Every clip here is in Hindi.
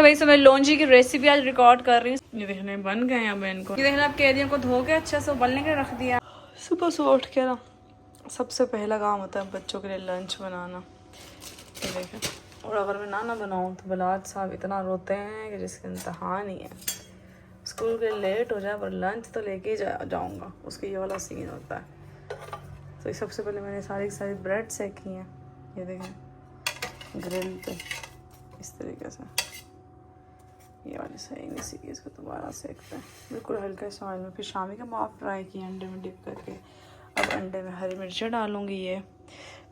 तो वैसे मैं लौंजी की रेसिपी आज रिकॉर्ड कर रही हूँ। ये देखने बन गए हैं अब इनको। ये देखना, अब कैदियों को धो के अच्छे से उबलने के रख दिया। सुबह सुबह उठ के ना सबसे पहला काम होता है बच्चों के लिए लंच बनाना। ये देखें, और अगर मैं ना बनाऊँ तो बलात साहब इतना रोते हैं कि जिसकी इंतहा नहीं है। स्कूल के लेट हो जाए पर लंच तो लेके जाऊँगा, उसका ये वाला सीन होता है। तो सबसे पहले मैंने सारी की सारी ब्रेड सेकी हैं। ये देखें ग्रिल पे इस तरीके से। ये वाली सही नहीं सीखी, इसको दोबारा सेकते हैं बिल्कुल हल्का सा ऑयल में। फिर शामी का माफ फ्राई किया अंडे में डिप करके। अब अंडे में हरी मिर्चें डालूंगी ये।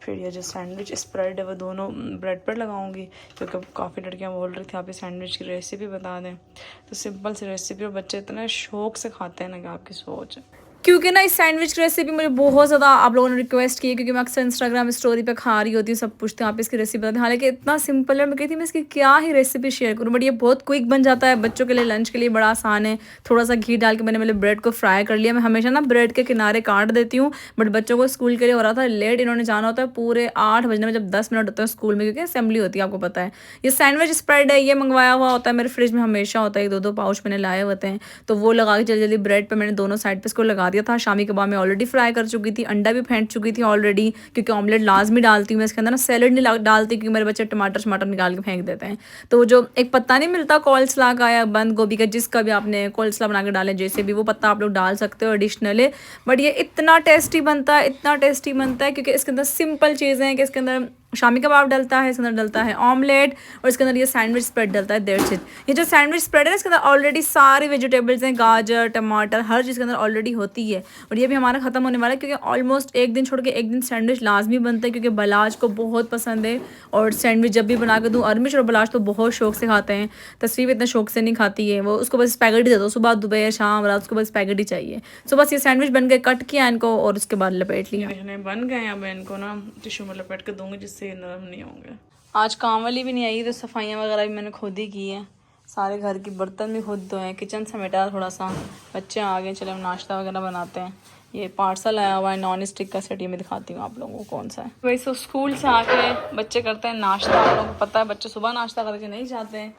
फिर ये जो सैंडविच स्प्रेड है वो दोनों ब्रेड पर लगाऊंगी, क्योंकि काफ़ी लड़कियां बोल रही थी आप ये सैंडविच की रेसिपी बता दें। तो सिंपल सी रेसिपी, और बच्चे इतने शौक से खाते हैं ना कि आपकी सोच है। क्योंकि ना इस सैंडविच की रेसिपी मुझे बहुत ज़्यादा आप लोगों ने रिक्वेस्ट की है, क्योंकि मैं अक्सर इंस्टाग्राम स्टोरी पे खा रही होती हूँ, सब पूछते हैं आप इसकी रेसिपी बताते हैं। हालांकि इतना सिंपल है, मैं कहती हूँ मैं इसकी क्या ही रेसिपी शेयर करूँ, बट ये बहुत क्विक बन जाता है बच्चों के लिए, लंच के लिए बड़ा आसान है। थोड़ा सा घी डाल के मैंने ब्रेड को फ्राई कर लिया। मैं हमेशा ना ब्रेड के किनारे काट देती हूँ, बट बच्चों को स्कूल के लिए हो रहा था लेट, इन्होंने जाना होता है पूरे 8 बजने में, जब 10 मिनट होते हैं स्कूल में, क्योंकि असेंबली होती है आपको पता है। ये सैंडविच स्प्रेड है, ये मंगवाया हुआ होता है, मेरे फ्रिज में हमेशा होता है, 2-2 पाउच मैंने लाए होते हैं। तो वो लगा के जल्दी जल्दी ब्रेड पर मैंने दोनों साइड पर इसको लगा दिया था। शामी कबाब में ऑलरेडी फ्राई कर चुकी थी, अंडा भी फेंट चुकी थी ऑलरेडी, क्योंकि ऑमलेट लाजमी डालती हूँ मैं इसके अंदर ना, सैलड नहीं डालती क्योंकि मेरे बच्चे टमाटर निकाल के फेंक देते हैं। तो जो एक पत्ता नहीं मिलता कोल्सला का या बंद गोभी का, जिसका भी आपने कोल्सला बना के डालें, जैसे भी वो पत्ता आप लोग डाल सकते हो एडिशनली। बट ये इतना टेस्टी बनता है, इतना टेस्टी बनता है, क्योंकि इसके अंदर सिंपल चीज़ें हैं कि इसके अंदर शामी कबाब डलता है, इसके अंदर डलता है ऑमलेट, और इसके अंदर ये सैंडविच स्प्रेड डलता है, दैट्स इट। ये जो सैंडविच स्प्रेड है इसके अंदर ऑलरेडी सारी वेजिटेबल्स हैं, गाजर टमाटर हर चीज़ के अंदर ऑलरेडी होती है। और ये भी हमारा ख़त्म होने वाला है, क्योंकि ऑलमोस्ट एक दिन छोड़ के एक दिन सैंडविच लाजमी बनता है, क्योंकि बलाज को बहुत पसंद है। और सैंडविच जब भी बना के दूँ, अरमिश और बलाज तो बहुत शौक से खाते हैं। तस्वीर इतना शौक से नहीं खाती है, वो उसको बस स्पैगेटी दे दो, सुबह दोपहर शाम रात उसको बस स्पैगेटी चाहिए। सो बस ये सैंडविच बन के कट किया इनको, और उसके बाद लपेट लिया। बन गए हैं, अब इनको ना टिश्यू में लपेट के दूंगी जिससे नरम नहीं होंगे। आज काम वाली भी नहीं आई, तो सफाइयाँ वगैरह भी मैंने खुद ही की हैं, सारे घर की बर्तन भी खुद धोए हैं, किचन समेटा थोड़ा सा। बच्चे आ गए, चले हम नाश्ता वगैरह बनाते हैं। ये पार्सल आया हुआ है नॉन स्टिक का सेट, ये मैं दिखाती हूँ आप लोगों को कौन सा है। वैसे स्कूल से आके बच्चे करते हैं नाश्ता, आप लोगों को पता है बच्चे सुबह नाश्ता करके नहीं जाते हैं।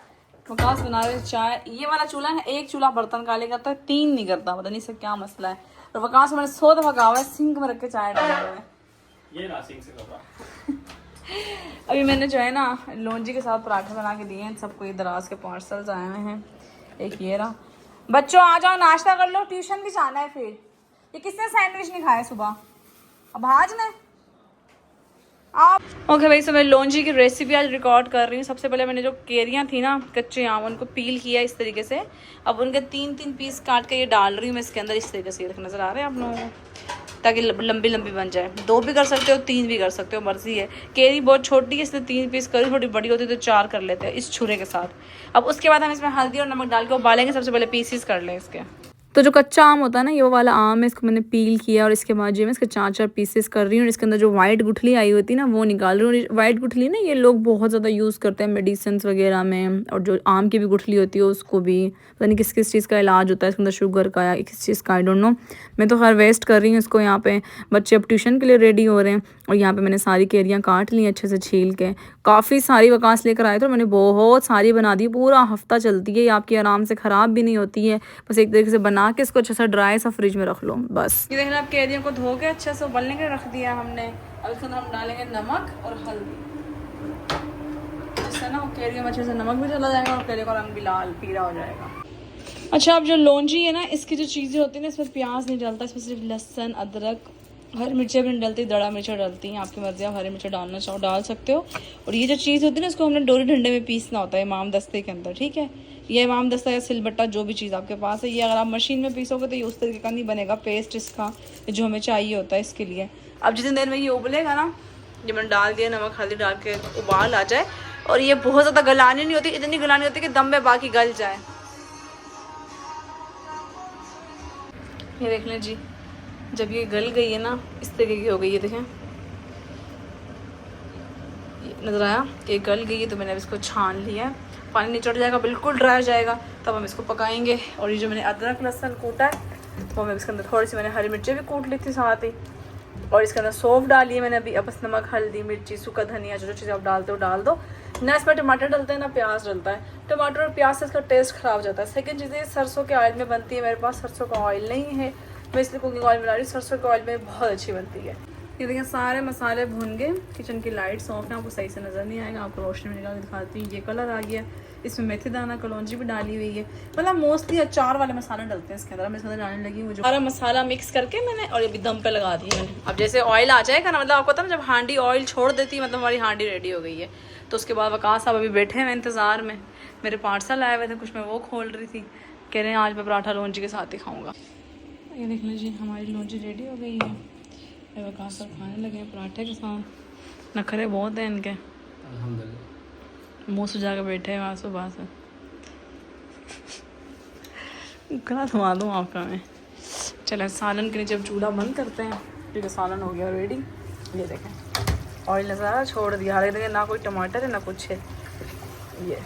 वकास बना रहे चाय। ये वाला चूल्हा है, एक चूल्हा बर्तन काले करता है, 3 नहीं करता, पता नहीं इससे क्या मसला है। और वकास मैंने 100 दफ़ा कहा हुआ है सिंक में रख के चाय डालने में, ये ना सिंक से कर रहा। अभी मैंने जो है ना लौंजी के साथ पराठे बना के दिए हैं सबको। ये दराज के पार्सल्स आए हुए हैं, एक ये रहा। बच्चों आ जाओ नाश्ता कर लो, ट्यूशन भी जाना है। फिर ये किसने सैंडविच नहीं खाया सुबह? अब आज ने आप ओके भाई। सो मैं लौंजी की रेसिपी आज रिकॉर्ड कर रही हूँ। सबसे पहले मैंने जो केरियाँ थी ना कच्चे आम, उनको पील किया इस तरीके से। अब उनके 3-3 पीस काट के ये डाल रही हूँ मैं इसके अंदर, इस तरीके से। ये नज़र आ रहे हैं आप लोगों को, ताकि लंबी लंबी बन जाए। 2 भी कर सकते हो, 3 भी कर सकते हो, मर्जी है। केरी बहुत छोटी है इसलिए 3 पीस करी, थोड़ी बड़ी होती तो 4 कर लेते हैं इस छुरे के साथ। अब उसके बाद हम इसमें हल्दी और नमक डाल के उबालेंगे। सबसे पहले पीसीस कर लें इसके। तो जो कच्चा आम होता है ना, ये वाला आम है, इसको मैंने पील किया, और इसके बाद जो मैं इसके 4-4 पीसेस कर रही हूँ। और इसके अंदर जो वाइट गुठली आई होती है ना वो निकाल रही हूँ। वाइट गुठली ना ये लोग बहुत ज़्यादा यूज़ करते हैं मेडिसिन वगैरह में, और जो आम की भी गुठली होती है उसको भी पता नहीं किस किस चीज़ का इलाज होता है इसके अंदर, शुगर का या किस चीज़ का, आई डोंट नो। मैं तो हर वेस्ट कर रही हूँ इसको। यहाँ पे बच्चे अब ट्यूशन के लिए रेडी हो रहे हैं, और यहाँ पे मैंने सारी केरियाँ काट ली अच्छे से छील के। काफ़ी सारी वकास लेकर आए थे, मैंने बहुत सारी बना दी, पूरा हफ्ता चलती है ये आपकी, आराम से ख़राब भी नहीं होती है। बस एक तरीके से बना के इसको अच्छा सा ड्राई सा फ्रिज में रख लो बस। ये देखना, अब केरियों को धो के अच्छे से उबलने के रख दिया हमने। अब इसके अंदर हम डालेंगे नमक और हल्दी, जिससे ना केरियों में अच्छे से नमक भी चला जाएगा और केरियों का रंग भी लाल पीला हो जाएगा। अच्छा, अब जो लौंजी है ना, इसकी जो चीज़ें होती है ना, इसमें प्याज नहीं डलता, इसमें सिर्फ लहसुन अदरक, हरी मिर्चें भी नहीं डलती, दड़ा मिर्चें डलती हैं। आपकी मर्जी, आप हरी मिर्चें डालना चाहो डाल सकते हो। और ये जो चीज़ होती है ना, इसको हमने डोरी डंडे में पीसना होता है इमाम दस्ते के अंदर, ठीक है। ये इमाम दस्ता या सिलबट्टा जो भी चीज़ आपके पास है, ये अगर आप मशीन में पीसोगे तो ये उस तरीके का नहीं बनेगा पेस्ट इसका, जो हमें चाहिए होता है इसके लिए। अब जितनी देर में ये उबलेगा ना, जब मैंने डाल दिया नमक हल्दी डाल के, उबाल आ जाए, और ये बहुत ज़्यादा गलानी नहीं होती, इतनी गलानी होती है कि दम में बाकी गल जाए। ये देख लें जी, जब ये गल गई है ना, इस तरीके की हो गई है, देखें नज़र आया कि गल गई है। तो मैंने अब इसको छान लिया है, पानी निचड़ जाएगा, बिल्कुल ड्राई हो जाएगा, तब हम इसको पकाएंगे। और ये जो मैंने अदरक लहसुन कूटा है वो मैं इसके अंदर, थोड़ी सी मैंने हरी मिर्चें भी कूट ली थी साथ ही, और इसके अंदर सौंफ डाली है मैंने अभी। अब बस नमक हल्दी मिर्ची सूखा धनिया जो जो चीज़ें आप डालते हो डाल दो। ना इसमें टमाटर डलते हैं ना प्याज डलता है। टमाटर और प्याज से इसका टेस्ट ख़राब हो जाता है। सेकंड चीज़, सरसों के ऑयल में बनती है, मेरे पास सरसों का ऑयल नहीं है, मैं इसलिए कुकिंग ऑयल बना रही हूँ। सरसों के ऑयल में बहुत अच्छी बनती है। ये देखिए सारे मसाले भून गए, किचन की लाइट्स ऑफ है, आपको सही से नज़र नहीं आएगा, आपको रोशनी में निकाल के दिखाती हूँ। ये कलर आ गया, इसमें मेथी दाना कलौंजी भी डाली हुई है। मतलब मोस्टली अचार वाले मसाले डलते हैं इसके अंदर, मैं इसके अंदर डालने लगी हूँ। जो सारा मसाला मिक्स करके मैंने और ये भी दम पे लगा दिया मैंने। अब जैसे ऑयल आ जाएगा ना, मतलब आपको पता ना जब हांडी ऑयल छोड़ देती है, मतलब हमारी हांडी रेडी हो गई है। तो उसके बाद वकास साहब अभी बैठे हैं इंतज़ार में, मेरे पार्सल आए हुए थे कुछ, मैं वो खोल रही थी, कह रहे हैं आज मैं पराठा लौंजी के साथ ही खाऊँगा। ये देख लीजिए हमारी लौंजी रेडी हो गई है, वकास साहब खाने लगे हैं पराठे के साथ। नखरे बहुत हैं इनके, मुँह सुझा के बैठे हैं वहाँ सुबह से। गला थमा दूँ आपका मैं। चलें सालन के नीचे अब चूल्हा बंद करते हैं, क्योंकि सालन हो गया रेडी। ये देखें ऑयल नज़ारा छोड़ दिया, हालांकि देखिए ना कोई टमाटर है ना कुछ है। ये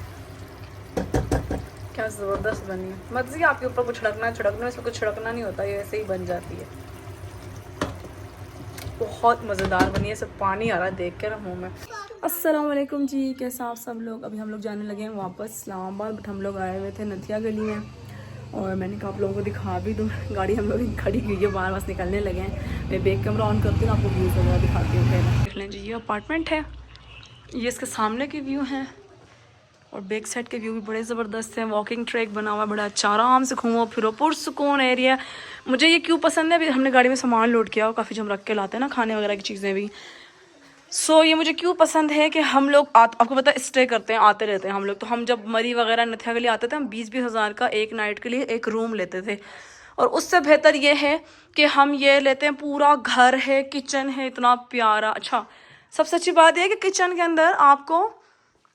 क्या ज़बरदस्त बनी है, मर्जी आपके ऊपर कुछ छिड़कने में इसमें कुछ छिड़कना नहीं होता, ये ऐसे ही बन जाती है। बहुत मज़ेदार बनी है, सब पानी आ रहा है देख कर मुँह में। अस्सलाम वालेकुम जी, कैसा आप सब लोग। अभी हम लोग जाने लगे हैं वापस इस्लामाबाद, बट हम लोग आए हुए थे नथिया गली में, और मैंने कहा आप लोगों को दिखा भी दूँ। गाड़ी हम लोग खड़ी हुई है बाहर, बस निकलने लगे हैं। मैं बैक कैमरा ऑन करती हूँ, आपको व्यूज़ वगैरह दिखाती हूँ। देख लें जी, ये अपार्टमेंट है, ये इसके सामने के व्यू हैं, और बैक साइड के व्यू भी बड़े ज़बरदस्त हैं। वॉकिंग ट्रैक बना हुआ है बड़ा अच्छा, आराम से घूमो फिरो, पुरसुकून एरिया। मुझे ये क्यों पसंद है, अभी हमने गाड़ी में सामान लोड किया और काफ़ी जम रख के लाते हैं ना खाने वगैरह की चीज़ें भी। ये मुझे क्यों पसंद है कि हम लोग आपको पता है स्टे करते हैं, आते रहते हैं हम लोग। तो हम जब मरी वगैरह नथिया के लिए आते थे, हम 20-20 हज़ार का एक नाइट के लिए एक रूम लेते थे, और उससे बेहतर ये है कि हम ये लेते हैं पूरा घर है, किचन है इतना प्यारा। अच्छा सबसे अच्छी बात यह है कि किचन के अंदर आपको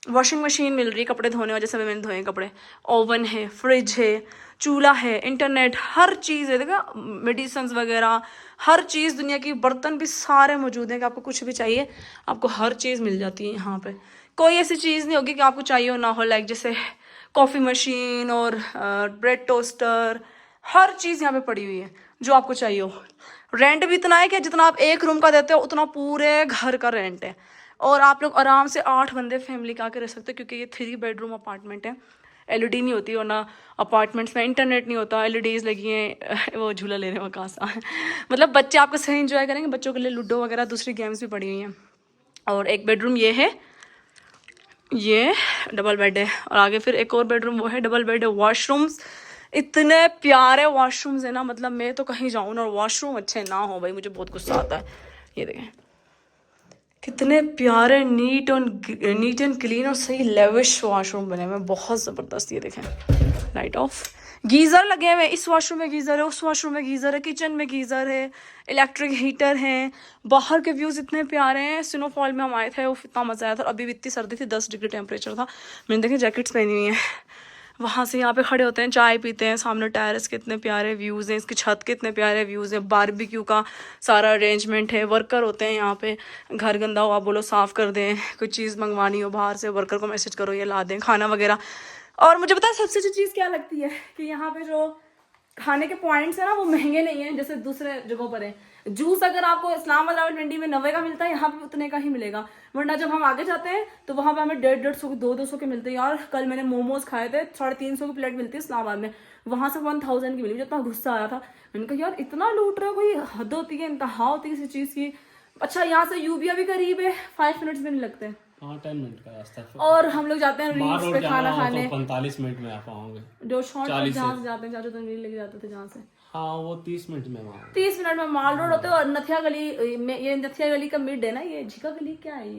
वॉशिंग मशीन मिल रही है कपड़े धोने वाले, जैसे मैंने धोए कपड़े, ओवन है, फ्रिज है, चूल्हा है, इंटरनेट, हर चीज़ है। देखा मेडिसिन्स वगैरह हर चीज़, दुनिया की बर्तन भी सारे मौजूद हैं कि आपको कुछ भी चाहिए आपको हर चीज़ मिल जाती है यहाँ पे। कोई ऐसी चीज़ नहीं होगी कि आपको चाहिए हो ना हो, लाइक जैसे कॉफ़ी मशीन और ब्रेड टोस्टर, हर चीज़ यहाँ पे पड़ी हुई है जो आपको चाहिए हो। रेंट भी इतना है कि जितना आप एक रूम का देते हो उतना पूरे घर का रेंट है, और आप लोग आराम से 8 बंदे फैमिली का आके रह सकते हो, क्योंकि ये 3 बेडरूम अपार्टमेंट है। एलईडी नहीं होती, और ना अपार्टमेंट्स में इंटरनेट नहीं होता, एलईडीज़ लगी हैं। वो झूला लेने में कासा मतलब बच्चे आपको सही इंजॉय करेंगे। बच्चों के लिए लूडो वगैरह दूसरी गेम्स भी पड़ी हुई हैं। और एक बेडरूम ये है, ये डबल बेड है, और आगे फिर एक और बेडरूम वो है, डबल बेड है। वॉशरूम्स इतने प्यारे वॉशरूम्स है ना, मतलब मैं तो कहीं जाऊँ ना और वॉशरूम अच्छे ना हो भाई, मुझे बहुत गुस्सा आता है। ये देखें कितने प्यारे नीट एंड क्लीन और सही लेविश वॉशरूम बने हुए, बहुत ज़बरदस्त। ये देखें लाइट ऑफ, गीज़र लगे हुए हैं, इस वॉशरूम में गीज़र है, उस वॉशरूम में गीज़र है, किचन में गीज़र है, इलेक्ट्रिक हीटर है। बाहर के व्यूज़ इतने प्यारे हैं। स्नोफॉल में हम आए थे, वो इतना मज़ा आया था। अभी भी इतनी सर्दी थी, 10 डिग्री टेम्परेचर था। मैंने देखे जैकेट्स पहनी हुई हैं। वहाँ से यहाँ पे खड़े होते हैं, चाय पीते हैं, सामने टेरेस के इतने प्यारे व्यूज़ हैं, इसकी छत के इतने प्यारे व्यूज़ हैं, बारबेक्यू का सारा अरेंजमेंट है। वर्कर होते हैं यहाँ पे, घर गंदा हो आप बोलो साफ़ कर दें, कोई चीज़ मंगवानी हो बाहर से वर्कर को मैसेज करो ये ला दें खाना वगैरह। और मुझे पता है सबसे अच्छी चीज़ क्या लगती है कि यहाँ पे जो खाने के पॉइंट्स है ना वो महंगे नहीं हैं जैसे दूसरे जगहों पर है। जूस अगर आपको इस्लामाबाद मंडी में 90 का मिलता है, यहाँ पे उतने का ही मिलेगा, वरना जब हम आगे जाते हैं तो वहाँ पे हमें 150-150 के 200 के मिलते हैं। यार कल मैंने मोमोज खाए थे, 350 की प्लेट मिलती है इस्लामाबाद में, वहाँ से 1000 की मिली। मुझे इतना गुस्सा आया था, मैंने कहा यार इतना लूट रहे हो, कोई हद होती है, इंतहा होती है किसी चीज़ की। अच्छा यहाँ से यूबिया भी करीब है, 5 मिनट्स में नहीं लगते हैं। 10 मिनट का रास्ता है। और हम लोग जाते हैं रील्स पे खाना खाने, 45 मिनट में आ पाओगे। जो शॉर्ट जहाँ से जाते हैं, जहाँ तो रील लेके जाते थे जहाँ से, हाँ वो 30 मिनट में वहाँ 30 मिनट में माल रोड होते हैं। और नथिया गली में, ये नथिया गली का मिड है ना, ये झिका गली क्या है,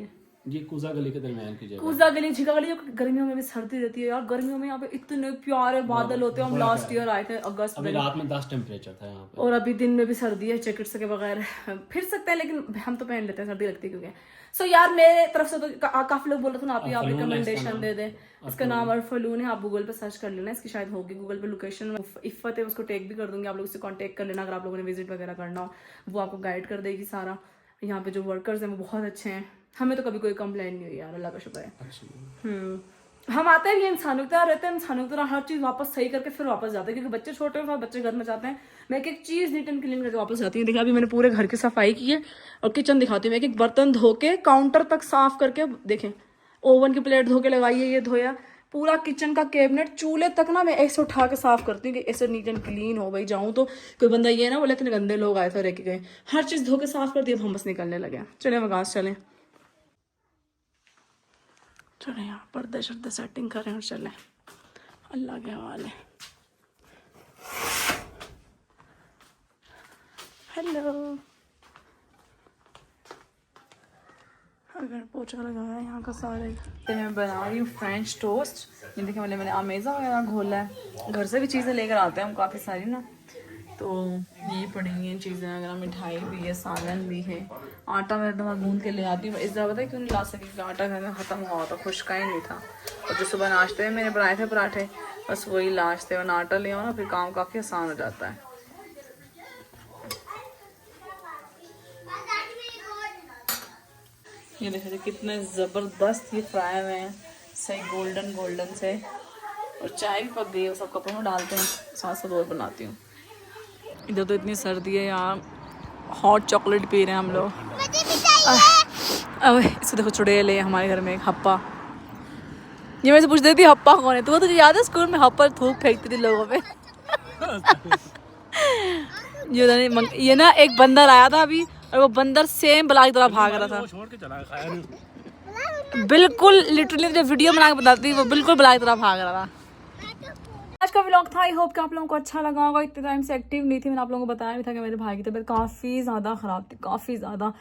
ये कूजा गली के दरमियान की जगह, कूजा गली झिका गली। जो गर्मियों में भी सर्दी रहती है यार, गर्मियों में यहाँ पे इतने प्यारे बादल होते हैं। हम लास्ट ईयर आए थे अगस्त में, रात में 10 टेम्परेचर था यहाँ पे, और अभी दिन में भी सर्दी है, जैकेट्स के बगैर फिर सकते हैं, लेकिन हम तो पहन लेते हैं, सर्दी लगती है क्योंकि। यार मेरे तरफ से तो काफी लोग बोल रहे थे ना आप रिकमेंडेशन दे दें। इसका नाम अरफलून है, आप गूगल पे सर्च कर लेना, इसकी शायद होगी गूगल पे लोकेशन। इफ़त है, उसको टैग भी कर दूंगी, आप लोग उससे कांटेक्ट कर लेना अगर आप लोगों ने विजिट वगैरह करना हो, वो आपको गाइड कर देगी सारा। यहाँ पे जो वर्कर्स हैं वो बहुत अच्छे हैं, हमें तो कभी कोई कंप्लेंट नहीं हुई यार, अल्लाह का शुक्र है। हम आते हैं इंसानों की तरह रहते हैं, इंसानों की तरह हर चीज़ वापस सही करके फिर वापस जाते हैं, क्योंकि बच्चे छोटे हैं, बच्चे घर में जाते हैं। मैं एक एक चीज़ नीट एंड क्लीन करके वापस जाती हूँ। देखिए अभी मैंने पूरे घर की सफाई की है, और किचन दिखाती हूँ, मैं एक एक बर्तन धो के काउंटर तक साफ करके। देखें ओवन की प्लेट धो के लगाई है, ये धोया, पूरा किचन का कैबिनेट, चूल्हे तक ना मैं ऐसे उठा के साफ करती हूँ कि ऐसे नीट एंड क्लीन हो भाई। जाऊँ तो कोई बंदा ये ना बोले इतने गंदे लोग आए थे रह के गए। हर चीज़ धो के साफ कर दी। अब हम बस निकलने लगे। चले वकास चलें, चले यहाँ पर्दे शर्दे सेटिंग करें और चलें। अल्लाह के हवाले। हेलो, अगर पोछा लगाया है यहाँ का सारे। तो मैं बना रही हूँ फ्रेंच टोस्ट। ये देखिए मैंने अमेज़ा वगैरह घोला है, घर से भी चीज़ें लेकर आते हैं हम काफ़ी सारी ना, तो ये पड़ी हैं चीज़ें वगैरह, मिठाई भी है, सालन भी है। आटा मैं एकदम गूंद के ले आती हूँ। इस दफ़ा पता है क्यों नहीं ला सकी, क्योंकि आटा घर में ख़त्म हुआ था, खुश्का ही नहीं था। और जो सुबह नाश्ते में मैंने बनाए थे पराठे, बस वही लास्ट है। आटा ले आओ ना, फिर काम काफ़ी आसान हो जाता है। ये देखिए कितने ज़बरदस्त ये फ्राई हुए हैं, सही गोल्डन गोल्डन से। और चाय भी पक गई है, सब कपड़ों में डालते हैं, साथ साथ और बनाती हूँ। इधर तो इतनी सर्दी है, यहाँ हॉट चॉकलेट पी रहे हैं हम लोग। अब इसको देखो, चुड़ैल है हमारे घर में एक हप्पा। ये मेरे से पूछ देती हप्पा कौन है, तो तुझे याद है स्कूल में हप्पा थूक फेंकती थी लोगों पे। ये ना एक बंदर आया था अभी, और वो बंदर सेम बला की तरह भाग रहा था, छोड़ के चला खाया बिल्कुल लिटरली जो वीडियो बना के बताती वो बिल्कुल बला की तरह भाग रहा था। आज का व्लॉग था, आई होप कि आप लोगों को अच्छा लगा होगा। इतने टाइम से एक्टिव नहीं थी, मैंने आप लोगों को बताया भी था कि मेरे भाई की तबीयत काफ़ी ज़्यादा ख़राब थी, काफ़ी ज़्यादा।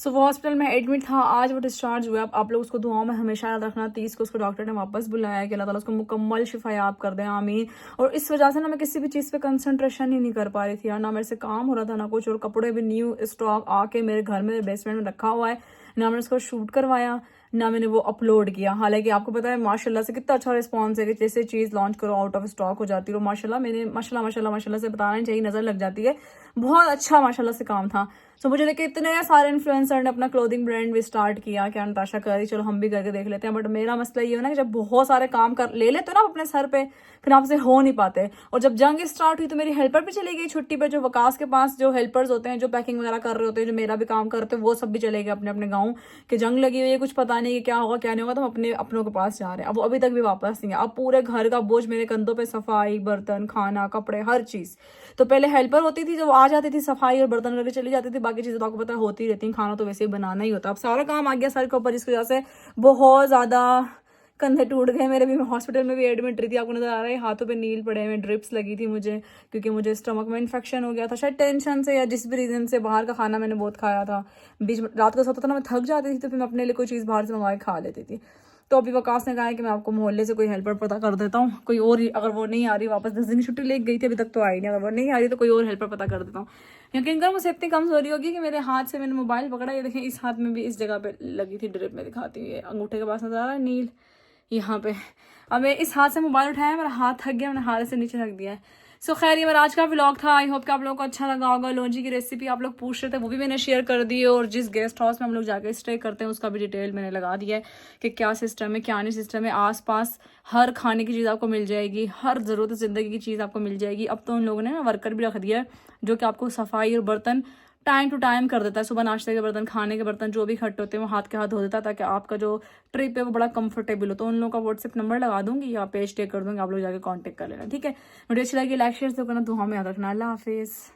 सो वो हॉस्पिटल में एडमिट था, आज वो डिस्चार्ज हुआ। आप लोग उसको दुआओं में हमेशा याद रखना। 30 को उसको डॉक्टर ने वापस बुलाया कि अल्लाह ताला उसको मुकम्मल शिफायाब कर दे, आमीन। और इस वजह से ना मैं किसी भी चीज़ पे कंसंट्रेशन ही नहीं कर पा रही थी यार, ना मेरे से काम हो रहा था ना कुछ। और कपड़े भी न्यू स्टॉक आके मेरे घर में, मेरे बेसमेंट में रखा हुआ है, ना मैंने उसको शूट करवाया, ना मैंने वो अपलोड किया। हालांकि आपको पता है माशाल्लाह से कितना अच्छा रिस्पांस है कि जैसे चीज़ लॉन्च करो आउट ऑफ स्टॉक हो जाती है। और माशाल्लाह मैंने माशाल्लाह से बताना ही चाहिए, नज़र लग जाती है, बहुत अच्छा माशाल्लाह से काम था। सो मुझे देखिए इतने सारे इन्फ्लुएंसर ने अपना क्लोथिंग ब्रांड भी स्टार्ट किया, क्या नताशा करी, चलो हम भी करके देख लेते हैं। बट मेरा मसला ये है ना कि जब बहुत सारे काम कर ले लेते हो ना अपने सर पे, फिर आपसे हो नहीं पाते। और जब जंग स्टार्ट हुई तो मेरी हेल्पर भी चली गई छुट्टी पे। जो वकास के पास जो हेल्पर्स होते हैं, जो पैकिंग वगैरह कर रहे होते हैं, जो मेरा भी काम करते हैं, वो सब भी चले गए अपने अपने गाँव, कि जंग लगी हुई है, कुछ पता नहीं कि क्या होगा क्या नहीं होगा, तो हम अपने अपनों के पास जा रहे हैं। अब वो अभी तक भी वापस नहीं है। अब पूरे घर का बोझ मेरे कंधों पे, सफाई, बर्तन, खाना, कपड़े, हर चीज़। तो पहले हेल्पर होती थी जो आ जाती थी, सफाई और बर्तन करके चली जाती थी, बाकी चीज़ें तो आपको पता होती रहती हैं, खाना तो वैसे ही बनाना ही होता है। अब सारा काम आ गया सर के ऊपर, जिसकी वजह से बहुत ज़्यादा कंधे टूट गए मेरे भी। मैं हॉस्पिटल में भी एडमिट रही थी, आपको नजर आ रहा है, हाथों पे नील पड़े हुए, ड्रिप्स लगी थी मुझे, क्योंकि मुझे स्टमक में इन्फेक्शन हो गया था, शायद टेंशन से या जिस भी रीज़न से। बाहर का खाना मैंने बहुत खाया था, बीच में रात को सोता था ना, मैं थक जाती थी, तो फिर मैं अपने लिए कोई चीज़ बाहर से मंगा के खा लेती थी। तो अभी वकास ने कहा है कि मैं आपको मोहल्ले से कोई हेल्पर पता कर देता हूँ, कोई और, अगर वो नहीं आ रही वापस, 10 दिन की छुट्टी ले गई थी, अभी तक तो आई नहीं, अगर वो नहीं आ रही तो कोई और हेल्पर पता कर देता हूँ। यकीन करो मुझसे इतनी कमजोरी होगी कि मेरे हाथ से मैंने मोबाइल पकड़ा, ये देखें इस हाथ में भी इस जगह पे लगी थी ड्रिप, में दिखाती हूँ, ये अंगूठे के पास नजर आ रहा है नील, यहाँ पे। अब मैं इस हाथ से मोबाइल उठाया, मेरा हाथ थक गया, मैंने हाथ से नीचे रख दिया है। सो खैर ये मेरा आज का व्लॉग था, आई होप कि आप लोगों को अच्छा लगा होगा। लौंजी की रेसिपी आप लोग पूछ रहे थे, वो भी मैंने शेयर कर दी है। और जिस गेस्ट हाउस में हम लोग जाकर स्टे करते हैं उसका भी डिटेल मैंने लगा दिया है कि क्या सिस्टम है क्या नहीं सिस्टम है। आसपास हर खाने की चीज़ आपको मिल जाएगी, हर ज़रूरत ज़िंदगी की चीज़ आपको मिल जाएगी। अब तो उन लोगों ने ना वर्कर भी रख दिया है जो कि आपको सफाई और बर्तन टाइम टू टाइम कर देता है। सुबह नाश्ते के बर्तन, खाने के बर्तन जो भी इकट्ठे होते हैं वो हाथ के हाथ धो देता है, ताकि आपका जो ट्रिप है वो बड़ा कंफर्टेबल हो। तो उन लोगों का व्हाट्सएप नंबर लगा दूंगी या पेज टेक कर दूंगी, आप लोग जाके कांटेक्ट कर लेना, ठीक है। वीडियो अच्छी लगी लाइक शेयर तो करना, दुआ में याद रखना। अल्लाह हाफिज़।